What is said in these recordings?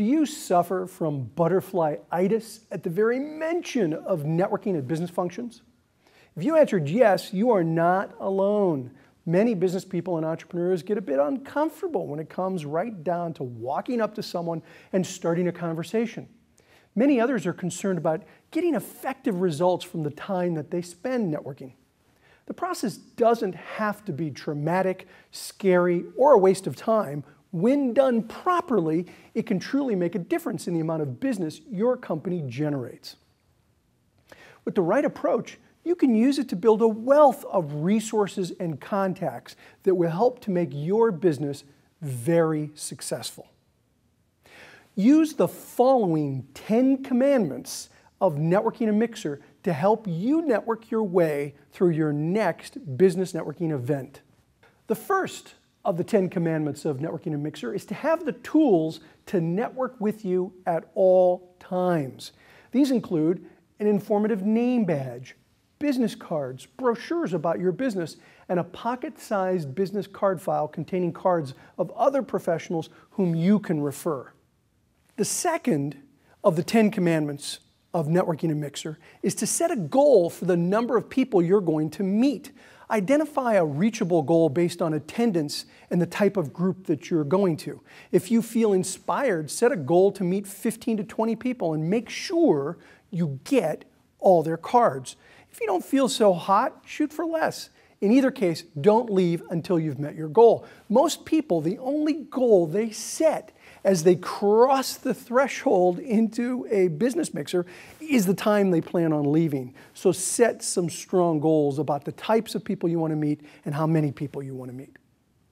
Do you suffer from butterfly-itis at the very mention of networking at business functions? If you answered yes, you are not alone. Many business people and entrepreneurs get a bit uncomfortable when it comes right down to walking up to someone and starting a conversation. Many others are concerned about getting effective results from the time that they spend networking. The process doesn't have to be traumatic, scary, or a waste of time. When done properly, it can truly make a difference in the amount of business your company generates. With the right approach, you can use it to build a wealth of resources and contacts that will help to make your business very successful. Use the following 10 commandments of networking a mixer to help you network your way through your next business networking event. The first of the 10 commandments of networking a mixer is to have the tools to network with you at all times. These include an informative name badge, business cards, brochures about your business, and a pocket-sized business card file containing cards of other professionals whom you can refer. The second of the 10 commandments of networking a mixer is to set a goal for the number of people you're going to meet. Identify a reachable goal based on attendance and the type of group that you're going to. If you feel inspired, set a goal to meet 15 to 20 people and make sure you get all their cards. If you don't feel so hot, shoot for less. In either case, don't leave until you've met your goal. Most people, the only goal they set as they cross the threshold into a business mixer is the time they plan on leaving. So set some strong goals about the types of people you want to meet and how many people you want to meet.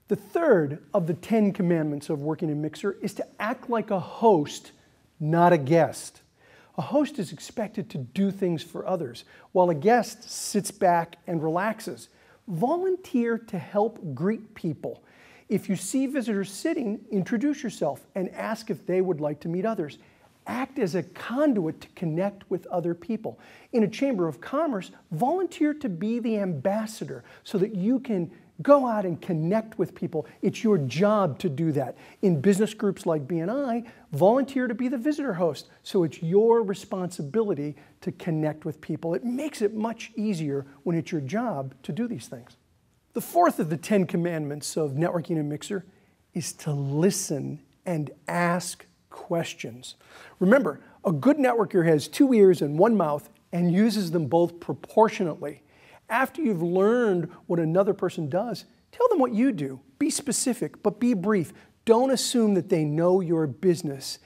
The third of the 10 commandments of working a mixer is to act like a host, not a guest. A host is expected to do things for others, while a guest sits back and relaxes. Volunteer to help greet people. If you see visitors sitting, introduce yourself and ask if they would like to meet others. Act as a conduit to connect with other people. In a chamber of commerce, volunteer to be the ambassador so that you can go out and connect with people. It's your job to do that. In business groups like BNI, volunteer to be the visitor host. So it's your responsibility to connect with people. It makes it much easier when it's your job to do these things. The fourth of the 10 commandments of networking a mixer is to listen and ask questions. Remember, a good networker has 2 ears and 1 mouth and uses them both proportionately. After you've learned what another person does, tell them what you do. Be specific, but be brief. Don't assume that they know your business.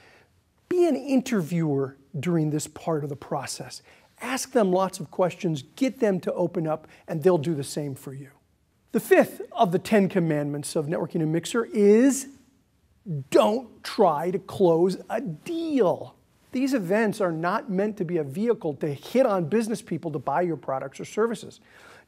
Be an interviewer during this part of the process. Ask them lots of questions, get them to open up, and they'll do the same for you. The fifth of the 10 commandments of networking a mixer is don't try to close a deal. These events are not meant to be a vehicle to hit on business people to buy your products or services.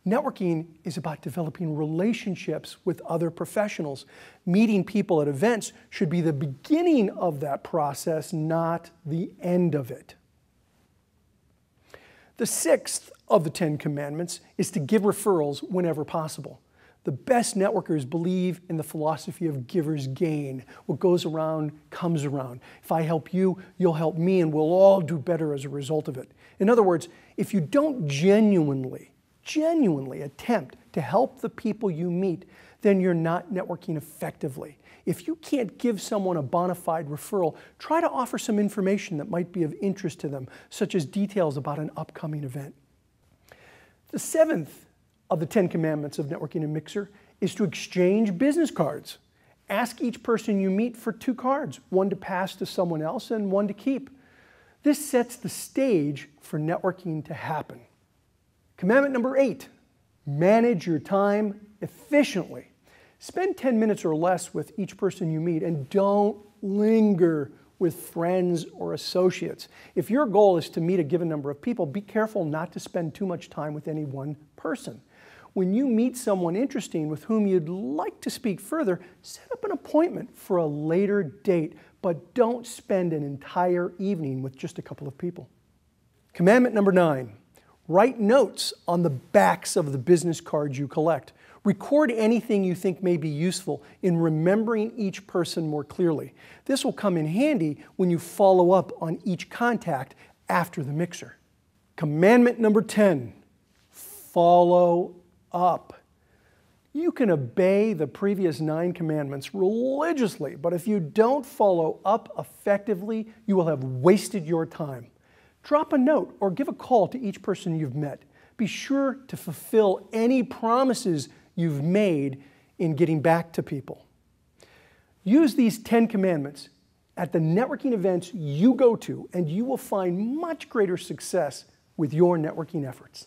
Networking is about developing relationships with other professionals. Meeting people at events should be the beginning of that process, not the end of it. The sixth of the 10 commandments is to give referrals whenever possible. The best networkers believe in the philosophy of giver's gain. What goes around comes around. If I help you, you'll help me, and we'll all do better as a result of it. In other words, if you don't genuinely attempt to help the people you meet, then you're not networking effectively. If you can't give someone a bona fide referral, try to offer some information that might be of interest to them, such as details about an upcoming event. The seventh of the 10 commandments of networking a mixer is to exchange business cards. Ask each person you meet for 2 cards, one to pass to someone else and one to keep. This sets the stage for networking to happen. Commandment number 8, manage your time efficiently. Spend 10 minutes or less with each person you meet and don't linger with friends or associates. If your goal is to meet a given number of people, be careful not to spend too much time with any one person. When you meet someone interesting with whom you'd like to speak further, set up an appointment for a later date, but don't spend an entire evening with just a couple of people. Commandment number 9, write notes on the backs of the business cards you collect. Record anything you think may be useful in remembering each person more clearly. This will come in handy when you follow up on each contact after the mixer. Commandment number 10, follow up. You can obey the previous 9 commandments religiously, but if you don't follow up effectively, you will have wasted your time. Drop a note or give a call to each person you've met. Be sure to fulfill any promises you've made in getting back to people. Use these 10 commandments at the networking events you go to, and you will find much greater success with your networking efforts.